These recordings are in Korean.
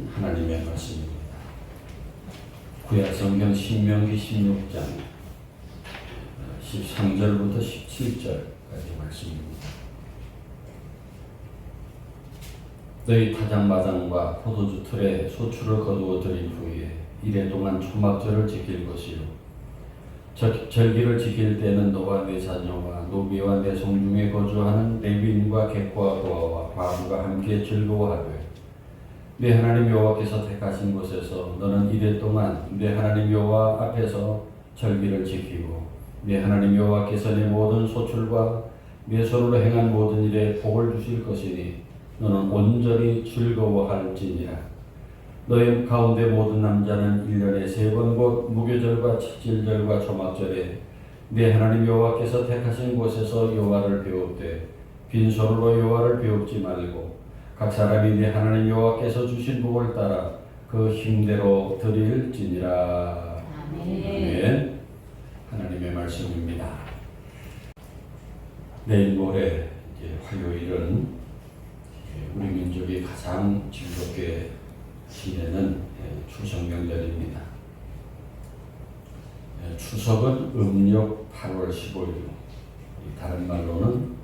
주신 하나님의 말씀입니다. 구약 성경 신명기 16장 13절부터 17절까지 말씀입니다. 너희 타작마당과 포도주 틀에 소출을 거두어 들인 후에 이래 동안 초막절을 지킬 것이요 절기를 지킬 때는 너와 네 자녀와 노비와 내 성중에 거주하는 레위인과 객과 고아와 과부가 함께 즐거워하되 네 하나님 여호와께서 택하신 곳에서 너는 이래 동안 네 하나님 여호와 앞에서 절기를 지키고 네 하나님 여호와께서 네 모든 소출과 네 손으로 행한 모든 일에 복을 주실 것이니 너는 온전히 즐거워할지니라. 너희 가운데 모든 남자는 1년에 3번 곧 무교절과 칠칠절과 초막절에 네 하나님 여호와께서 택하신 곳에서 여호와를 배웁되 빈손으로 여호와를 배웁지 말고 각 사람이 네 하나님 여호와께서 주신 복을 따라 그 힘대로 드릴지니라. 아멘. 하나님의 말씀입니다. 내일 모레 화요일은 우리 민족이 가장 즐겁게 지내는 추석 명절입니다. 추석은 음력 8월 15일, 다른 말로는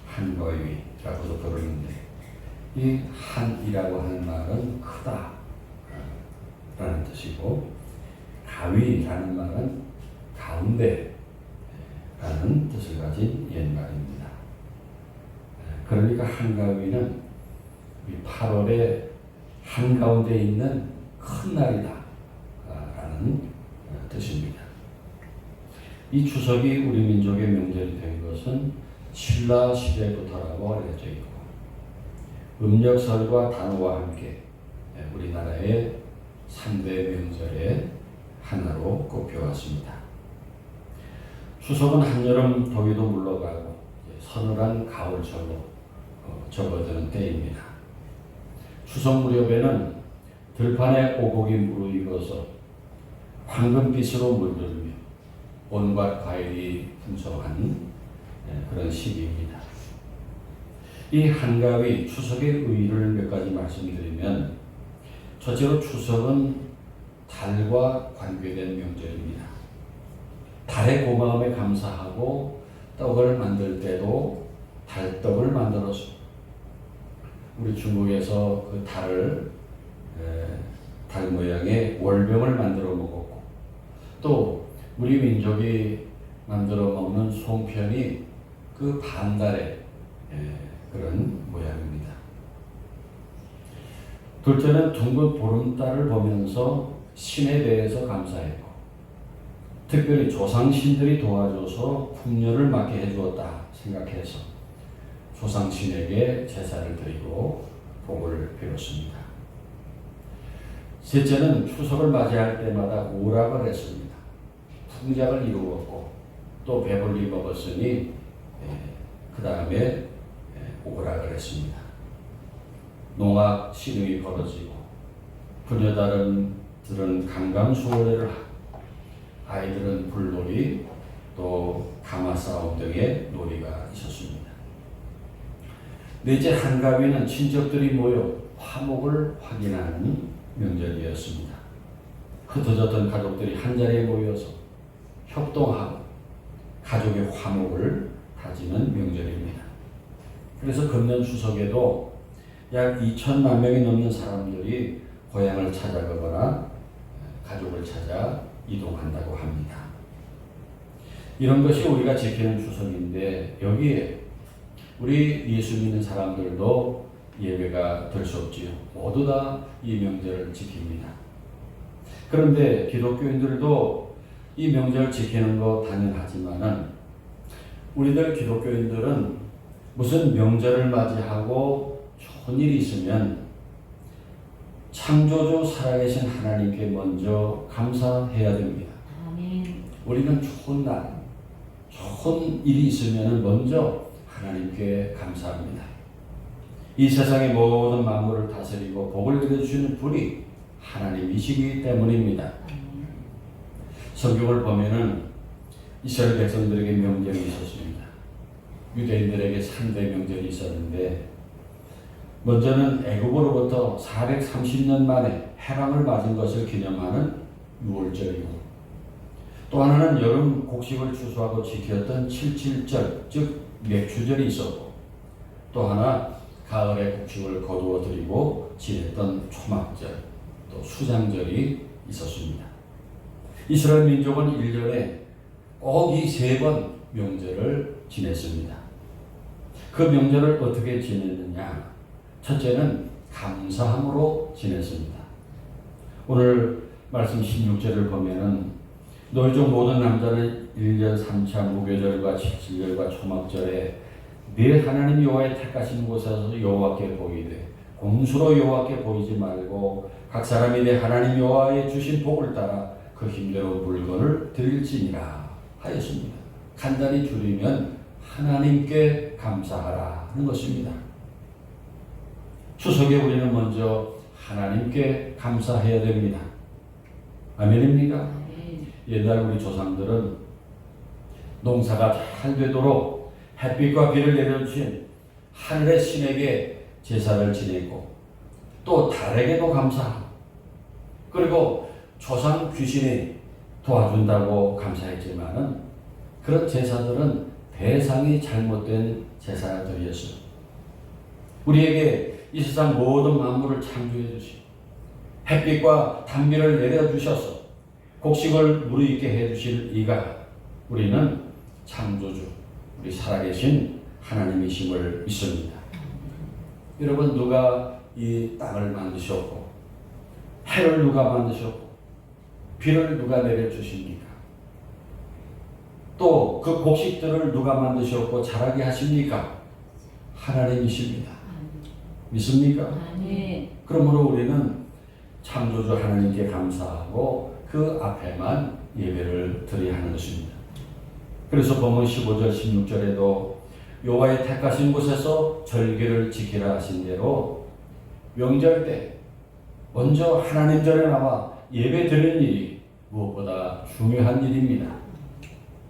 한가위라고도 부르는데 이 한이라고 하는 말은 크다 라는 뜻이고 가위라는 말은 가운데 라는 뜻을 가진 옛말입니다. 그러니까 한가위는 8월에 한가운데 있는 큰 날이다 라는 뜻입니다. 이 추석이 우리 민족의 명절이 된 것은 신라 시대부터라고 알려져 있고 음력설과 단오와 함께 우리나라의 3대 명절의 하나로 꼽혀왔습니다. 추석은 한여름 더위도 물러가고 서늘한 가을철로 접어드는 때입니다. 추석 무렵에는 들판에 오곡이 무르익어서 황금빛으로 물들며 온갖 과일이 풍성한 그런 시기입니다. 이 한가위 추석의 의의를 몇 가지 말씀드리면 첫째로 추석은 달과 관계된 명절입니다. 달의 고마움에 감사하고 떡을 만들 때도 달떡을 만들어서 우리 중국에서 그 달을 달 모양의 월병을 만들어 먹었고 또 우리 민족이 만들어 먹는 송편이 그 반달의 그런 모양입니다. 둘째는 둥근 보름달을 보면서 신에 대해서 감사했고 특별히 조상신들이 도와줘서 풍년을 맞게 해주었다 생각해서 조상신에게 제사를 드리고 복을 빌었습니다. 셋째는 추석을 맞이할 때마다 오락을 했습니다. 풍작을 이루었고 또 배불리 먹었으니 그 다음에 오락을 했습니다. 농악 시름이 벌어지고 부녀다른들은 강강수월회를 하고 아이들은 불놀이 또 가마싸움 등의 놀이가 있었습니다. 넷째 한가위는 친척들이 모여 화목을 확인하는 명절이었습니다. 흩어졌던 가족들이 한자리에 모여서 협동하고 가족의 화목을 다지는 명절입니다. 그래서 금년 추석에도 약 2천만 명이 넘는 사람들이 고향을 찾아가거나 가족을 찾아 이동한다고 합니다. 이런 것이 우리가 지키는 추석인데 여기에 우리 예수 믿는 사람들도 예외가 될 수 없지요. 모두 다 이 명절을 지킵니다. 그런데 기독교인들도 이 명절 지키는 거 당연하지만은 우리들 기독교인들은 무슨 명절을 맞이하고 좋은 일이 있으면 창조주 살아계신 하나님께 먼저 감사해야 됩니다. 아멘. 우리는 좋은 날, 좋은 일이 있으면 먼저 하나님께 감사합니다. 이 세상의 모든 만물을 다스리고 복을 내려주시는 분이 하나님이시기 때문입니다. 성경을 보면은 이스라엘 백성들에게 명절이 있었습니다. 유대인들에게 3대 명절이 있었는데 먼저는 애굽으로부터 430년 만에 해방을 맞은 것을 기념하는 유월절이고, 또 하나는 여름 곡식을 추수하고 지켰던 칠칠절, 즉 맥추절이 있었고, 또 하나 가을에 곡식을 거두어 드리고 지냈던 초막절, 또 수장절이 있었습니다. 이스라엘 민족은 1년에 꼭 이 3번 명절을 지냈습니다. 그 명절을 어떻게 지냈느냐? 첫째는 감사함으로 지냈습니다. 오늘 말씀 16절을 보면은 너희 중 모든 남자는 1년 3차 무교절과 칠칠절과 초막절에 네 하나님 여호와의 택하신 곳에서 여호와께 보이되 공수로 여호와께 보이지 말고 각 사람이 내 하나님 여호와의 주신 복을 따라 그 힘대로 물건을 드릴지니라 하였습니다. 간단히 줄이면 하나님께 감사하라 하는 것입니다. 추석에 우리는 먼저 하나님께 감사해야 됩니다. 아멘입니까? 옛날 우리 조상들은 농사가 잘 되도록 햇빛과 비를 내려주신 하늘의 신에게 제사를 지내고 또 달에게도 감사하고 그리고 조상 귀신이 도와준다고 감사했지만은 그런 제사들은 대상이 잘못된 제사들이었어요. 우리에게 이 세상 모든 만물을 창조해 주시고 햇빛과 단비를 내려주셔서 곡식을 무르익게 해주실 이가 우리는 창조주, 우리 살아계신 하나님이심을 믿습니다. 여러분, 누가 이 땅을 만드셨고 해를 누가 만드셨고 비를 누가 내려주십니까? 또 그 곡식들을 누가 만드셨고 자라게 하십니까? 하나님이십니다. 믿습니까? 네. 그러므로 우리는 창조주 하나님께 감사하고 그 앞에만 예배를 드려야 하는 것입니다. 그래서 본문 15절 16절에도 여호와의 택하신 곳에서 절기를 지키라 하신 대로 명절 때 먼저 하나님 전에 나와 예배 드리는 일이 무엇보다 중요한 일입니다.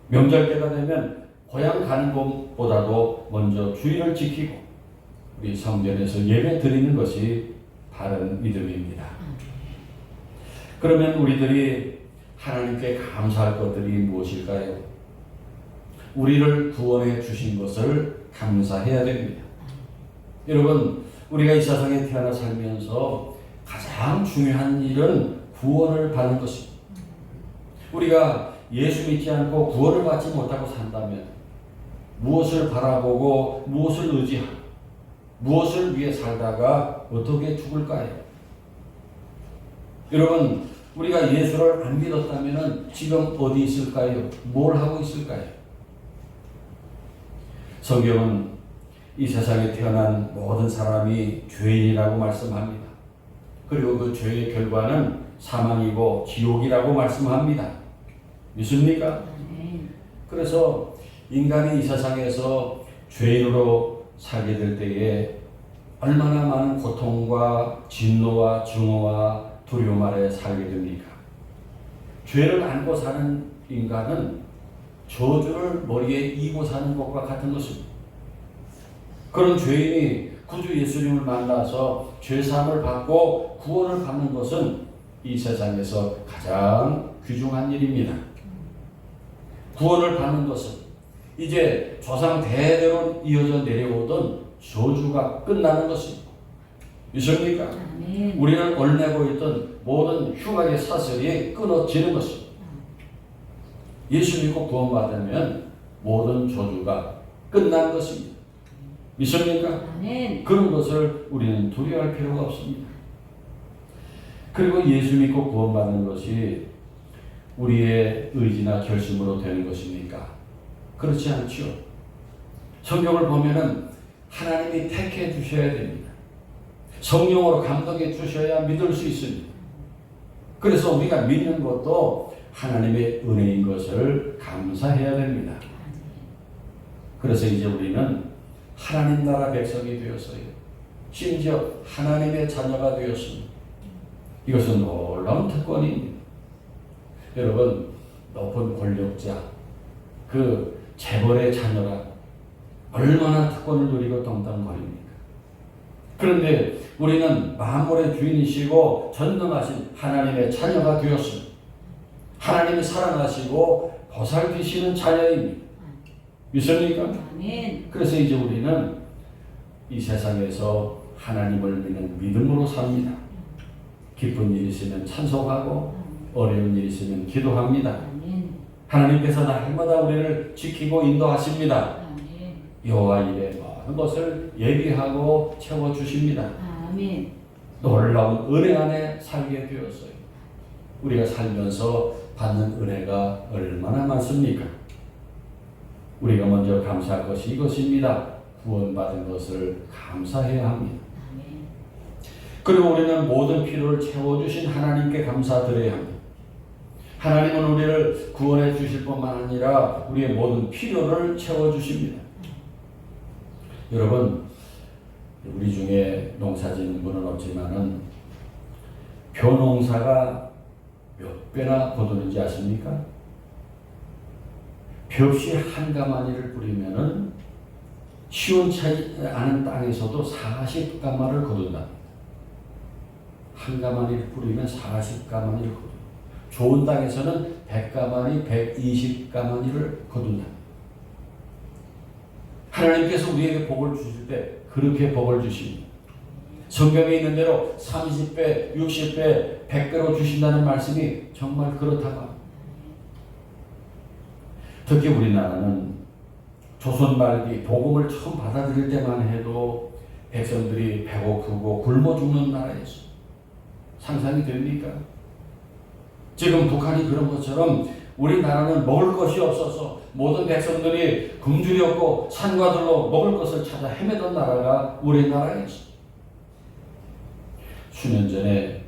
명절 때가 되면 고향 가는 것보다도 먼저 주일을 지키고 우리 성전에서 예배 드리는 것이 바른 믿음입니다. 그러면 우리들이 하나님께 감사할 것들이 무엇일까요? 우리를 구원해 주신 것을 감사해야 됩니다. 여러분, 우리가 이 세상에 태어나 살면서 가장 중요한 일은 구원을 받는 것입니다. 우리가 예수 믿지 않고 구원을 받지 못하고 산다면 무엇을 바라보고 무엇을 의지하고 무엇을 위해 살다가 어떻게 죽을까요? 여러분, 우리가 예수를 안 믿었다면 지금 어디 있을까요? 뭘 하고 있을까요? 성경은 이 세상에 태어난 모든 사람이 죄인이라고 말씀합니다. 그리고 그 죄의 결과는 사망이고 지옥이라고 말씀합니다. 믿습니까? 그래서 인간이 이 세상에서 죄인으로 살게 될 때에 얼마나 많은 고통과 진노와 증오와 두려움 아래 살게 됩니까? 죄를 안고 사는 인간은 저주를 머리에 이고 사는 것과 같은 것입니다. 그런 죄인이 구주 예수님을 만나서 죄사함을 받고 구원을 받는 것은 이 세상에서 가장 귀중한 일입니다. 구원을 받는 것은 이제 조상 대대로 이어져 내려오던 저주가 끝나는 것입니다. 믿습니까? 우리는 얽매고 있던 모든 흉악의 사슬이 끊어지는 것입니다. 예수 믿고 구원받으면 모든 저주가 끝난 것입니다. 믿습니까? 그런 것을 우리는 두려워할 필요가 없습니다. 그리고 예수 믿고 구원받는 것이 우리의 의지나 결심으로 되는 것입니까? 그렇지 않죠. 성경을 보면은 하나님이 택해 주셔야 됩니다. 성령으로 감동해 주셔야 믿을 수 있습니다. 그래서 우리가 믿는 것도 하나님의 은혜인 것을 감사해야 됩니다. 그래서 이제 우리는 하나님 나라 백성이 되었어요. 심지어 하나님의 자녀가 되었습니다. 이것은 놀라운 특권입니다. 여러분, 높은 권력자, 그 재벌의 자녀라 얼마나 특권을 누리고 동당거립니까? 그런데 우리는 만물의 주인이시고 전능하신 하나님의 자녀가 되었습니다. 하나님이 사랑하시고 보살피시는 자녀입니다. 믿습니까? 아멘. 그래서 이제 우리는 이 세상에서 하나님을 믿는 믿음으로 삽니다. 기쁜 일 있으면 찬송하고 어려운 일 있으면 기도합니다. 아멘. 하나님께서 날마다 우리를 지키고 인도하십니다. 아멘. 여호와 일의 모든 것을 예비하고 채워주십니다. 아멘. 놀라운 은혜 안에 살게 되었어요. 우리가 살면서 받는 은혜가 얼마나 많습니까? 우리가 먼저 감사할 것이 이것입니다. 구원받은 것을 감사해야 합니다. 아멘. 그리고 우리는 모든 필요를 채워주신 하나님께 감사드려야 합니다. 하나님은 우리를 구원해 주실 뿐만 아니라 우리의 모든 필요를 채워주십니다. 여러분, 우리 중에 농사 짓는 분은 없지만은 벼농사가 몇 배나 거두는지 아십니까? 벽시 한 가마니를 뿌리면은 시원치 않은 땅에서도 40가마를 거둔다. 한 가마니를 뿌리면 40가마니를 거둔다. 좋은 땅에서는 100가마니, 120가마니를 거둔다. 하나님께서 우리에게 복을 주실 때 그렇게 복을 주십니다. 성경에 있는 대로 30배, 60배, 100배로 주신다는 말씀이 정말 그렇다고 합니다. 특히 우리나라는 조선 말기 복음을 처음 받아들일 때만 해도 백성들이 배고프고 굶어 죽는 나라였어요. 상상이 됩니까? 지금 북한이 그런 것처럼 우리나라는 먹을 것이 없어서 모든 백성들이 굶주렸고 산과들로 먹을 것을 찾아 헤매던 나라가 우리나라였어요. 수년 전에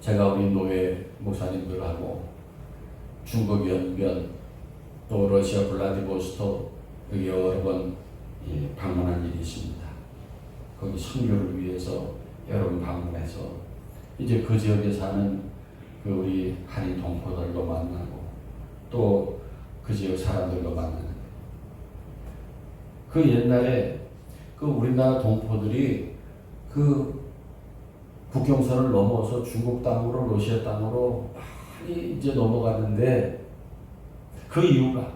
제가 우리 노예 목사님들하고 중국 연변 또 러시아 블라디보스토크 여기 여러 번 방문한 일이 있습니다. 거기 선교를 위해서 여러 번 방문해서 이제 그 지역에 사는 그 우리 한인 동포들도 만나고 또 그 지역 사람들도 만나는 그 옛날에 그 우리나라 동포들이 그 국경선을 넘어서 중국 땅으로 러시아 땅으로 많이 이제 넘어갔는데 그 이유가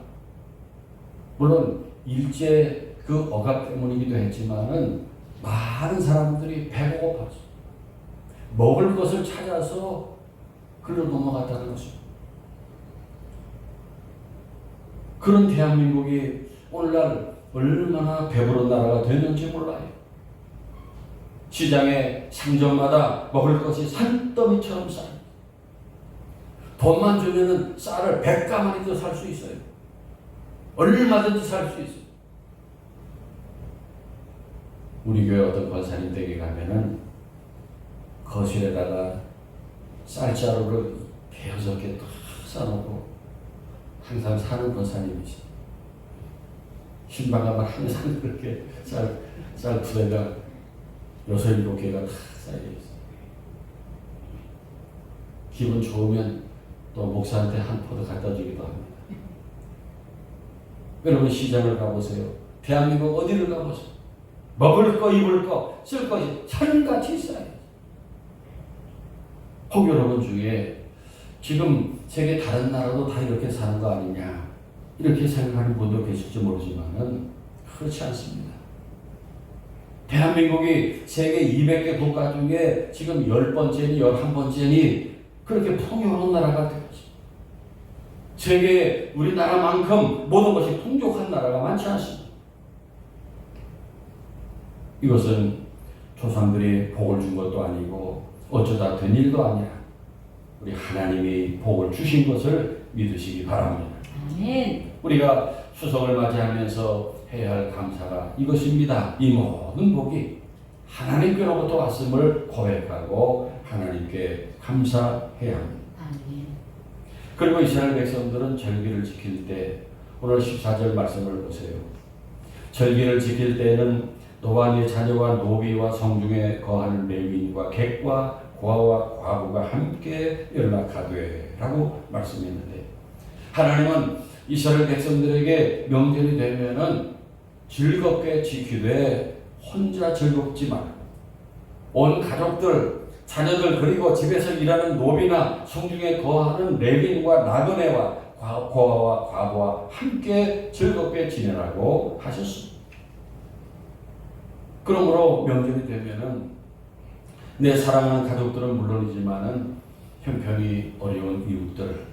물론 일제 그 억압 때문이기도 했지만은 많은 사람들이 배가 고팠어. 먹을 것을 찾아서 글로 넘어갔다는 것입니다. 그런 대한민국이 오늘날 얼마나 배부른 나라가 됐는지 몰라요. 시장에 상점마다 먹을 것이 산더미처럼 쌓여. 돈만 주면은 쌀을 100가마니도 살 수 있어요. 얼마든지 살 수 있어요. 우리 교회 어떤 권사님 댁에 가면은 거실에다가 쌀자루를 대여섯 개 딱 싸놓고 항상 사는 권사님이시. 신방가만 항상 그렇게 쌀 부대가 6-7개가 다 쌓여있어요. 기분 좋으면 또 목사한테 한 포도 갖다 주기도 합니다. 여러분 시장을 가보세요. 대한민국 어디를 가보세요. 먹을 거, 입을 거, 쓸 것이 산같이 있어요. 혹 여러분 중에 지금 세계 다른 나라도 다 이렇게 사는 거 아니냐 이렇게 생각하는 분도 계실지 모르지만은 그렇지 않습니다. 대한민국이 세계 200개 국가 중에 지금 10번째니 11번째니 그렇게 풍요로운 나라가 되었습니다. 세계에 우리나라만큼 모든 것이 풍족한 나라가 많지 않습니다. 이것은 조상들이 복을 준 것도 아니고 어쩌다 된 일도 아니라 우리 하나님이 복을 주신 것을 믿으시기 바랍니다. 아멘. 우리가 추석을 맞이하면서 해야 할 감사가 이것입니다. 이 모든 복이 하나님께로부터 왔음을 고백하고 하나님께 감사해야 합니다. 아멘. 그리고 이스라엘 백성들은 절기를 지킬 때 오늘 14절 말씀을 보세요. 절기를 지킬 때에는 너와 네 자녀와 노비와 성중에 거하는 레위인과 객과 고아와 과부가 함께 연락하되 라고 말씀했는데 하나님은 이스라엘 백성들에게 명절이 되면은 즐겁게 지키되 혼자 즐겁지 말고 온 가족들, 자녀들 그리고 집에서 일하는 노비나 성중에 거하는 레빈과 나그네와 고아와 과부와 함께 즐겁게 지내라고 하셨습니다. 그러므로 명절이 되면은 내 사랑하는 가족들은 물론이지만은 형편이 어려운 이웃들,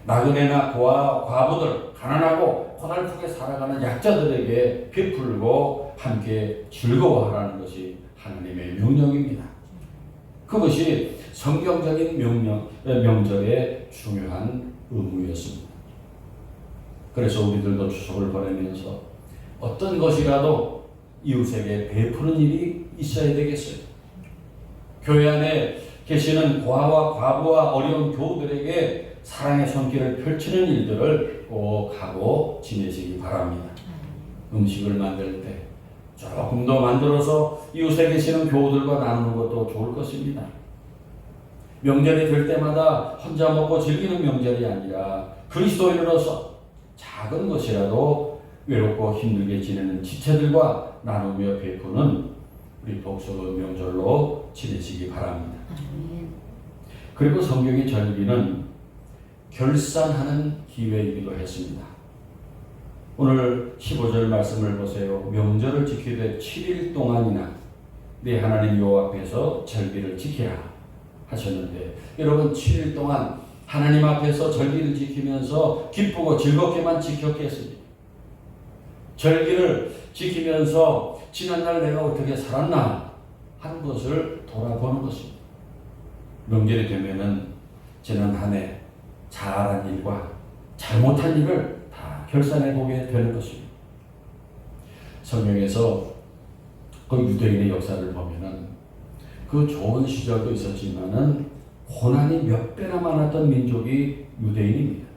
나그네나 고아, 과부들, 가난하고 고달프게 살아가는 약자들에게 베풀고 함께 즐거워하라는 것이 하나님의 명령입니다. 그것이 성경적인 명절의 중요한 의무였습니다. 그래서 우리들도 추석을 보내면서 어떤 것이라도 이웃에게 베푸는 일이 있어야 되겠어요. 교회 안에 계시는 고아와 과부와 어려운 교우들에게 사랑의 손길을 펼치는 일들을 꼭 하고 지내시기 바랍니다. 음식을 만들 때 조금 더 만들어서 이웃에 계시는 교우들과 나누는 것도 좋을 것입니다. 명절이 될 때마다 혼자 먹고 즐기는 명절이 아니라 그리스도인으로서 작은 것이라도 외롭고 힘들게 지내는 지체들과 나누며 베푸는 우리 복수의 명절로 지내시기 바랍니다. 그리고 성경의 절기는 결산하는 기회이기도 했습니다. 오늘 15절 말씀을 보세요. 명절을 지키되 7일 동안이나 내 하나님 여호와 앞에서 절기를 지키라 하셨는데, 여러분 7일 동안 하나님 앞에서 절기를 지키면서 기쁘고 즐겁게만 지켰겠습니까? 절기를 지키면서 지난날 내가 어떻게 살았나 하는 것을 돌아보는 것입니다. 명절이 되면은 지난 한 해 잘한 일과 잘못한 일을 다 결산해 보게 되는 것입니다. 성경에서 그 유대인의 역사를 보면은 그 좋은 시절도 있었지만은 고난이 몇 배나 많았던 민족이 유대인입니다.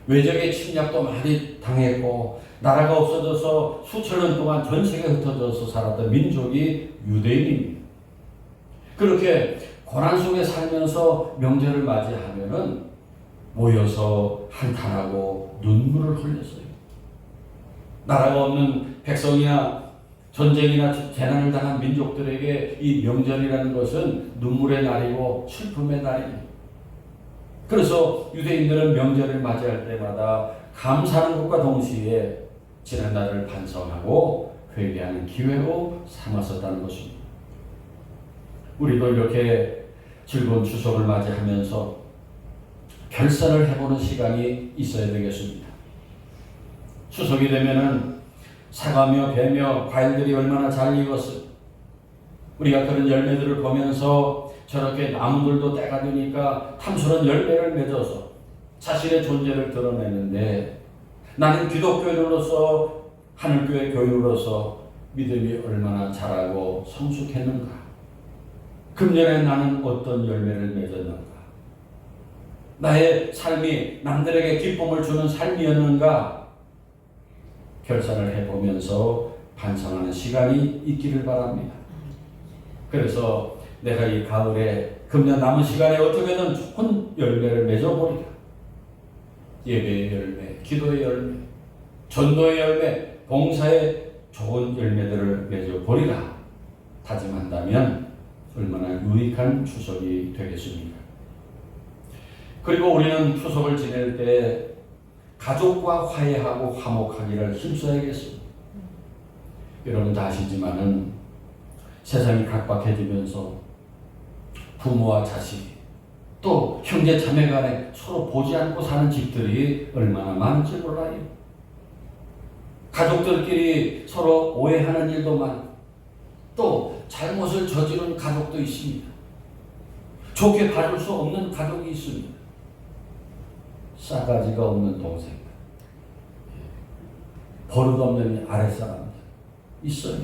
외적의 침략도 많이 당했고 나라가 없어져서 수천 년 동안 전 세계에 흩어져서 살았던 민족이 유대인입니다. 그렇게 고난 속에 살면서 명절을 맞이하면은 모여서 한탄하고 눈물을 흘렸어요. 나라가 없는 백성이나 전쟁이나 재난을 당한 민족들에게 이 명절이라는 것은 눈물의 날이고 슬픔의 날입니다. 그래서 유대인들은 명절을 맞이할 때마다 감사하는 것과 동시에 지난 날을 반성하고 회개하는 기회로 삼았었다는 것입니다. 우리도 이렇게 즐거운 추석을 맞이하면서 결산을 해보는 시간이 있어야 되겠습니다. 추석이 되면은 사과며 배며 과일들이 얼마나 잘 익었어요. 우리가 그런 열매들을 보면서 저렇게 나무들도 때가 되니까 탐스런 열매를 맺어서 자신의 존재를 드러내는데, 나는 기독교인으로서 하늘교회 교인으로서 믿음이 얼마나 자라고 성숙했는가? 금년에 나는 어떤 열매를 맺었는가? 나의 삶이 남들에게 기쁨을 주는 삶이었는가? 결산을 해보면서 반성하는 시간이 있기를 바랍니다. 그래서 내가 이 가을에 금년 남은 시간에 어떻게든 좋은 열매를 맺어보리라. 예배의 열매, 기도의 열매, 전도의 열매, 봉사의 좋은 열매들을 맺어보리라 다짐한다면 얼마나 유익한 추석이 되겠습니까? 그리고 우리는 추석을 지낼 때 가족과 화해하고 화목하기를 힘써야겠습니다. 여러분 다 아시지만은 세상이 각박해지면서 부모와 자식, 또 형제 자매 간에 서로 보지 않고 사는 집들이 얼마나 많은지 몰라요. 가족들끼리 서로 오해하는 일도 많고, 또 잘못을 저지른 가족도 있습니다. 좋게 봐줄 수 없는 가족이 있습니다. 싸가지가 없는 동생, 버릇없는 아랫사람들 있어요.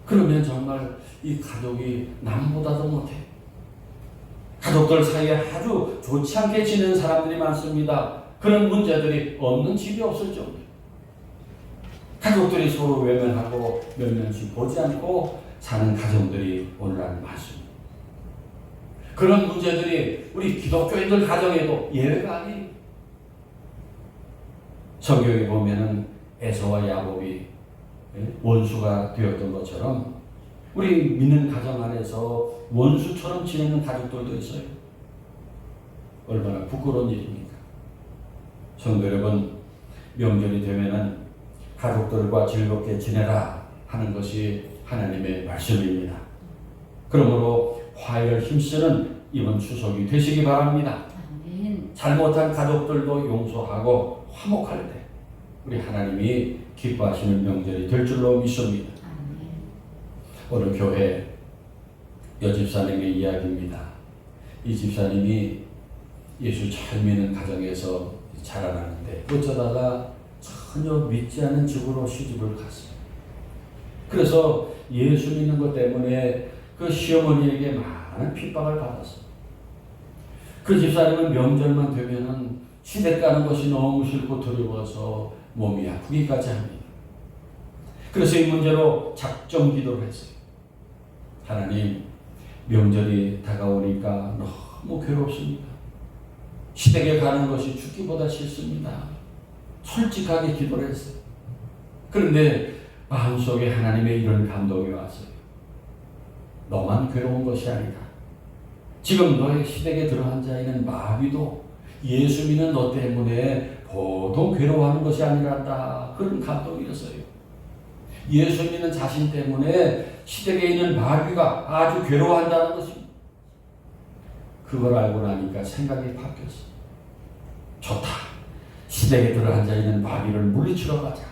그러면 정말 이 가족이 남보다도 못해. 가족들 사이에 아주 좋지 않게 지내는 사람들이 많습니다. 그런 문제들이 없는 집이 없을 정도. 가족들이 서로 외면하고 몇 년씩 보지 않고 사는 가정들이 오늘날 많습니다. 그런 문제들이 우리 기독교인들 가정에도 예외가 아니에요. 성경에 보면은 에서와 야곱이 원수가 되었던 것처럼 우리 믿는 가정 안에서 원수처럼 지내는 가족들도 있어요. 얼마나 부끄러운 일입니까? 성도 여러분, 명절이 되면은 가족들과 즐겁게 지내라 하는 것이 하나님의 말씀입니다. 그러므로 화해를 힘쓰는 이번 추석이 되시기 바랍니다. 아멘. 잘못한 가족들도 용서하고 화목할 때 우리 하나님이 기뻐하시는 명절이 될 줄로 믿습니다. 아멘. 어느 교회 여집사님의 이야기입니다. 이 집사님이 예수 잘 믿는 가정에서 자라나는데 어쩌다가 전혀 믿지 않은 집으로 시집을 갔어요. 그래서 예수 믿는 것 때문에 그 시어머니에게 많은 핍박을 받았어요. 그 집사님은 명절만 되면은 시댁 가는 것이 너무 싫고 두려워서 몸이 아프기까지 합니다. 그래서 이 문제로 작정 기도를 했어요. 하나님, 명절이 다가오니까 너무 괴롭습니다. 시댁에 가는 것이 죽기보다 싫습니다. 솔직하게 기도를 했어요. 그런데 마음속에 하나님의 이런 감동이 왔어요. 너만 괴로운 것이 아니다. 지금 너의 시댁에 들어앉아 있는 마귀도 예수 믿는 너 때문에 보통 괴로워하는 것이 아니란다. 그런 감동이었어요. 예수 믿는 자신 때문에 시댁에 있는 마귀가 아주 괴로워한다는 것입니다. 그걸 알고 나니까 생각이 바뀌었어요. 좋다. 시댁에 들어앉아 있는 마귀를 물리치러 가자.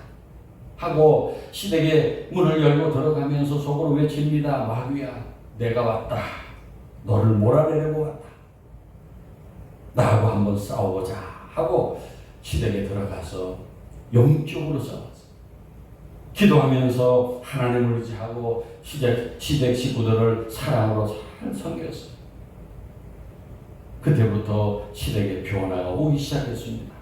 하고 시댁에 문을 열고 들어가면서 속으로 외칩니다. 마귀야, 내가 왔다. 너를 몰아내려고 왔다. 나하고 한번 싸워보자. 하고 시댁에 들어가서 영적으로 싸웠어요. 기도하면서 하나님을 의지하고 시댁 식구들을 사랑으로 잘 섬겼어요. 그때부터 시댁에 변화가 오기 시작했습니다.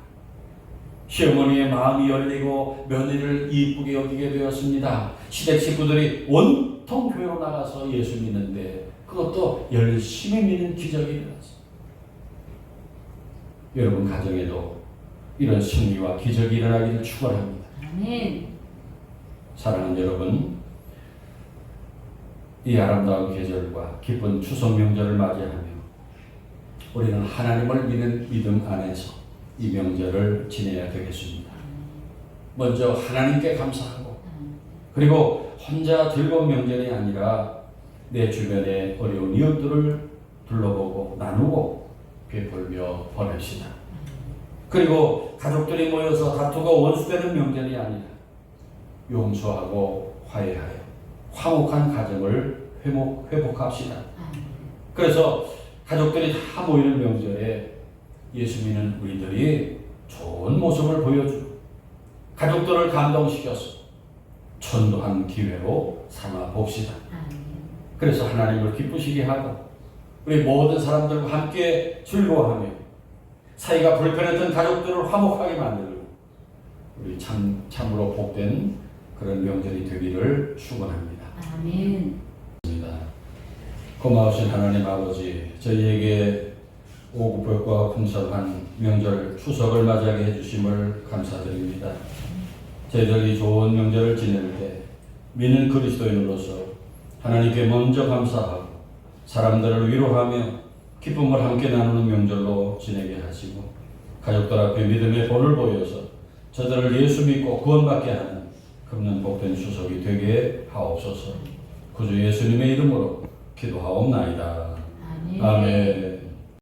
시어머니의 마음이 열리고 며느리를 이쁘게 여기게 되었습니다. 시댁 식구들이 온통 교회로 나가서 예수 믿는데 그것도 열심히 믿는 기적이 일어났어요. 여러분 가정에도 이런 승리와 기적이 일어나기를 축원합니다. 아멘. 사랑하는 여러분, 이 아름다운 계절과 기쁜 추석 명절을 맞이하며 우리는 하나님을 믿는 믿음 안에서 이 명절을 지내야 되겠습니다. 먼저 하나님께 감사하고 그리고 혼자 즐거운 명절이 아니라 내 주변의 어려운 이웃들을 둘러보고 나누고 베풀며 보냅시다. 그리고 가족들이 모여서 다투고 원수되는 명절이 아니라 용서하고 화해하여 화목한 가정을 회복합시다. 그래서 가족들이 다 모이는 명절에 예수 믿는 우리들이 좋은 모습을 보여주고 가족들을 감동시켜서 전도한 기회로 삼아 봅시다. 그래서 하나님을 기쁘시게 하고 우리 모든 사람들과 함께 즐거워하며 사이가 불편했던 가족들을 화목하게 만들고 우리 참으로 복된 그런 명절이 되기를 축원합니다. 아멘. 고마우신 하나님 아버지, 저희에게 오국복과 풍성한 명절 추석을 맞이하게 해주심을 감사드립니다. 저희들이 좋은 명절을 지낼 때 믿는 그리스도인으로서 하나님께 먼저 감사하고 사람들을 위로하며 기쁨을 함께 나누는 명절로 지내게 하시고 가족들 앞에 믿음의 본을 보여서 저들을 예수 믿고 구원받게 하는 금년 복된 추석이 되게 하옵소서. 구주 예수님의 이름으로 기도하옵나이다. 아멘. 아멘.